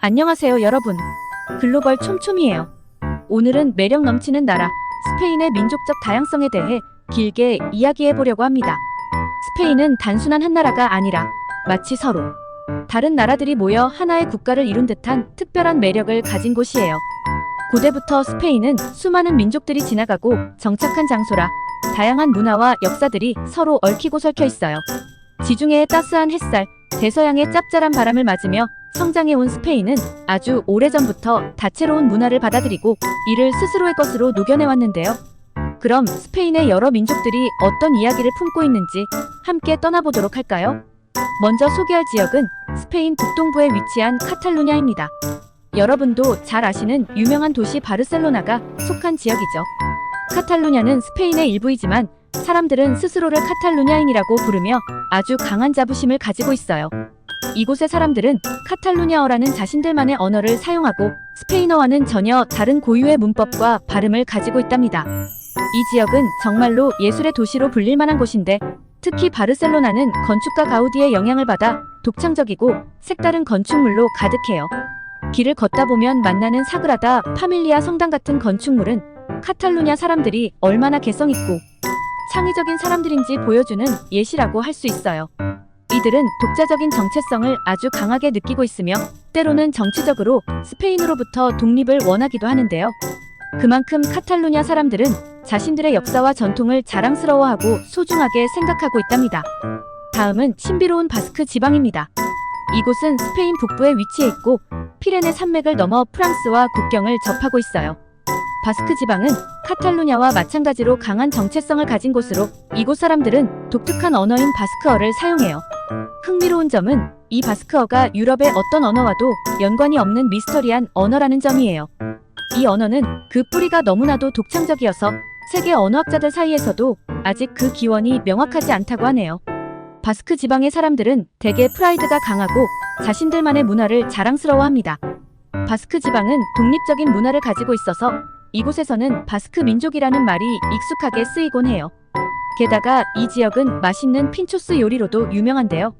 안녕하세요 여러분. 글로벌 촘촘이에요. 오늘은 매력 넘치는 나라 스페인의 민족적 다양성에 대해 길게 이야기해보려고 합니다. 스페인은 단순한 한 나라가 아니라 마치 서로 다른 나라들이 모여 하나의 국가를 이룬 듯한 특별한 매력을 가진 곳이에요. 고대부터 스페인은 수많은 민족들이 지나가고 정착한 장소라 다양한 문화와 역사들이 서로 얽히고 설켜 있어요. 지중해의 따스한 햇살, 대서양의 짭짤한 바람을 맞으며 성장해온 스페인은 아주 오래전부터 다채로운 문화를 받아들이고 이를 스스로의 것으로 녹여내왔는데요. 그럼 스페인의 여러 민족들이 어떤 이야기를 품고 있는지 함께 떠나보도록 할까요? 먼저 소개할 지역은 스페인 북동부에 위치한 카탈루냐입니다. 여러분도 잘 아시는 유명한 도시 바르셀로나가 속한 지역이죠. 카탈루냐는 스페인의 일부이지만 사람들은 스스로를 카탈루냐인이라고 부르며 아주 강한 자부심을 가지고 있어요. 이곳의 사람들은 카탈루냐어라는 자신들만의 언어를 사용하고 스페인어와는 전혀 다른 고유의 문법과 발음을 가지고 있답니다. 이 지역은 정말로 예술의 도시로 불릴 만한 곳인데 특히 바르셀로나는 건축가 가우디의 영향을 받아 독창적이고 색다른 건축물로 가득해요. 길을 걷다 보면 만나는 사그라다 파밀리아 성당 같은 건축물은 카탈루냐 사람들이 얼마나 개성있고 창의적인 사람들인지 보여주는 예시라고 할 수 있어요. 이들은 독자적인 정체성을 아주 강하게 느끼고 있으며 때로는 정치적으로 스페인으로부터 독립을 원하기도 하는데요. 그만큼 카탈루냐 사람들은 자신들의 역사와 전통을 자랑스러워하고 소중하게 생각하고 있답니다. 다음은 신비로운 바스크 지방입니다. 이곳은 스페인 북부에 위치해 있고 피레네 산맥을 넘어 프랑스와 국경을 접하고 있어요. 바스크 지방은 카탈루냐와 마찬가지로 강한 정체성을 가진 곳으로 이곳 사람들은 독특한 언어인 바스크어를 사용해요. 흥미로운 점은 이 바스크어가 유럽의 어떤 언어와도 연관이 없는 미스터리한 언어라는 점이에요. 이 언어는 그 뿌리가 너무나도 독창적이어서 세계 언어학자들 사이에서도 아직 그 기원이 명확하지 않다고 하네요. 바스크 지방의 사람들은 대개 프라이드가 강하고 자신들만의 문화를 자랑스러워합니다. 바스크 지방은 독립적인 문화를 가지고 있어서 이곳에서는 바스크 민족이라는 말이 익숙하게 쓰이곤 해요. 게다가 이 지역은 맛있는 핀초스 요리로도 유명한데요.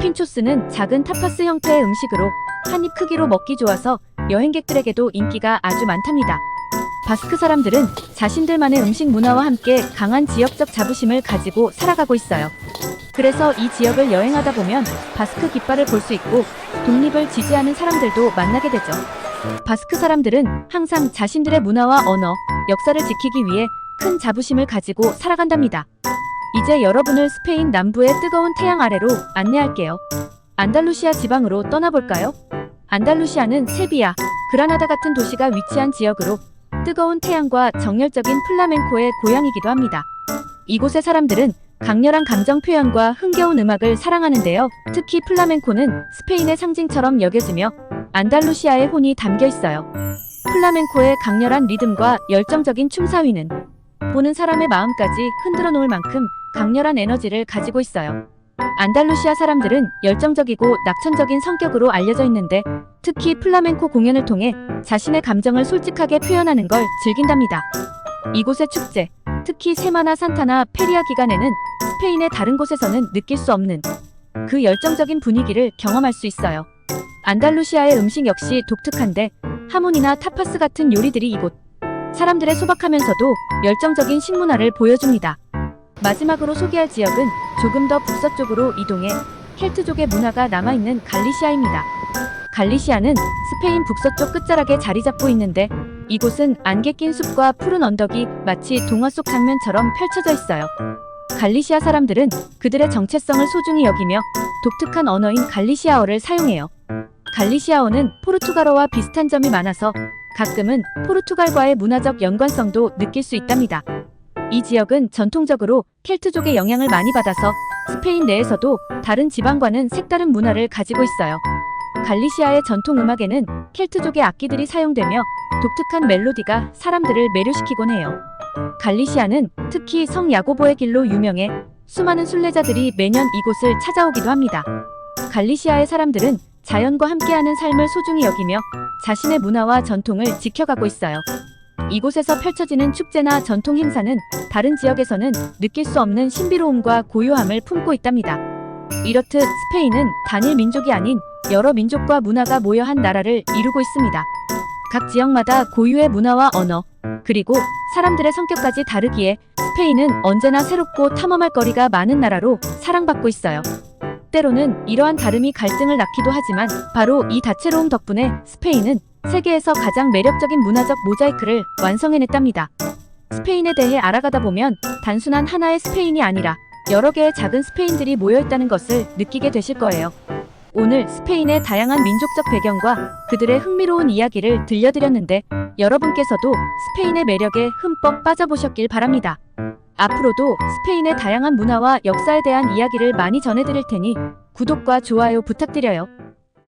핀초스는 작은 타파스 형태의 음식으로 한입 크기로 먹기 좋아서 여행객들에게도 인기가 아주 많답니다. 바스크 사람들은 자신들만의 음식 문화와 함께 강한 지역적 자부심을 가지고 살아가고 있어요. 그래서 이 지역을 여행하다 보면 바스크 깃발을 볼 수 있고 독립을 지지하는 사람들도 만나게 되죠. 바스크 사람들은 항상 자신들의 문화와 언어, 역사를 지키기 위해 큰 자부심을 가지고 살아간답니다. 이제 여러분을 스페인 남부의 뜨거운 태양 아래로 안내할게요. 안달루시아 지방으로 떠나볼까요? 안달루시아는 세비야, 그라나다 같은 도시가 위치한 지역으로 뜨거운 태양과 정열적인 플라멩코의 고향이기도 합니다. 이곳의 사람들은 강렬한 감정 표현과 흥겨운 음악을 사랑하는데요. 특히 플라멩코는 스페인의 상징처럼 여겨지며 안달루시아의 혼이 담겨 있어요. 플라멩코의 강렬한 리듬과 열정적인 춤사위는 보는 사람의 마음까지 흔들어 놓을 만큼 강렬한 에너지를 가지고 있어요. 안달루시아 사람들은 열정적이고 낙천적인 성격으로 알려져 있는데 특히 플라멩코 공연을 통해 자신의 감정을 솔직하게 표현하는 걸 즐긴답니다. 이곳의 축제, 특히 세마나 산타나 페리아 기간에는 스페인의 다른 곳에서는 느낄 수 없는 그 열정적인 분위기를 경험할 수 있어요. 안달루시아의 음식 역시 독특한데 하모니나 타파스 같은 요리들이 이곳 사람들의 소박하면서도 열정적인 식문화를 보여줍니다. 마지막으로 소개할 지역은 조금 더 북서쪽으로 이동해 켈트족의 문화가 남아있는 갈리시아입니다. 갈리시아는 스페인 북서쪽 끝자락에 자리 잡고 있는데 이곳은 안개 낀 숲과 푸른 언덕이 마치 동화 속 장면처럼 펼쳐져 있어요. 갈리시아 사람들은 그들의 정체성을 소중히 여기며 독특한 언어인 갈리시아어를 사용해요. 갈리시아어는 포르투갈어와 비슷한 점이 많아서 가끔은 포르투갈과의 문화적 연관성도 느낄 수 있답니다. 이 지역은 전통적으로 켈트족의 영향을 많이 받아서 스페인 내에서도 다른 지방과는 색다른 문화를 가지고 있어요. 갈리시아의 전통 음악에는 켈트족의 악기들이 사용되며 독특한 멜로디가 사람들을 매료시키곤 해요. 갈리시아는 특히 성 야고보의 길로 유명해 수많은 순례자들이 매년 이곳을 찾아오기도 합니다. 갈리시아의 사람들은 자연과 함께하는 삶을 소중히 여기며 자신의 문화와 전통을 지켜가고 있어요. 이곳에서 펼쳐지는 축제나 전통 행사는 다른 지역에서는 느낄 수 없는 신비로움과 고요함을 품고 있답니다. 이렇듯 스페인은 단일 민족이 아닌 여러 민족과 문화가 모여 한 나라를 이루고 있습니다. 각 지역마다 고유의 문화와 언어, 그리고 사람들의 성격까지 다르기에 스페인은 언제나 새롭고 탐험할 거리가 많은 나라로 사랑받고 있어요. 때로는 이러한 다름이 갈등을 낳기도 하지만 바로 이 다채로움 덕분에 스페인은 세계에서 가장 매력적인 문화적 모자이크를 완성해냈답니다. 스페인에 대해 알아가다 보면 단순한 하나의 스페인이 아니라 여러 개의 작은 스페인들이 모여있다는 것을 느끼게 되실 거예요. 오늘 스페인의 다양한 민족적 배경과 그들의 흥미로운 이야기를 들려드렸는데 여러분께서도 스페인의 매력에 흠뻑 빠져보셨길 바랍니다. 앞으로도 스페인의 다양한 문화와 역사에 대한 이야기를 많이 전해드릴 테니 구독과 좋아요 부탁드려요.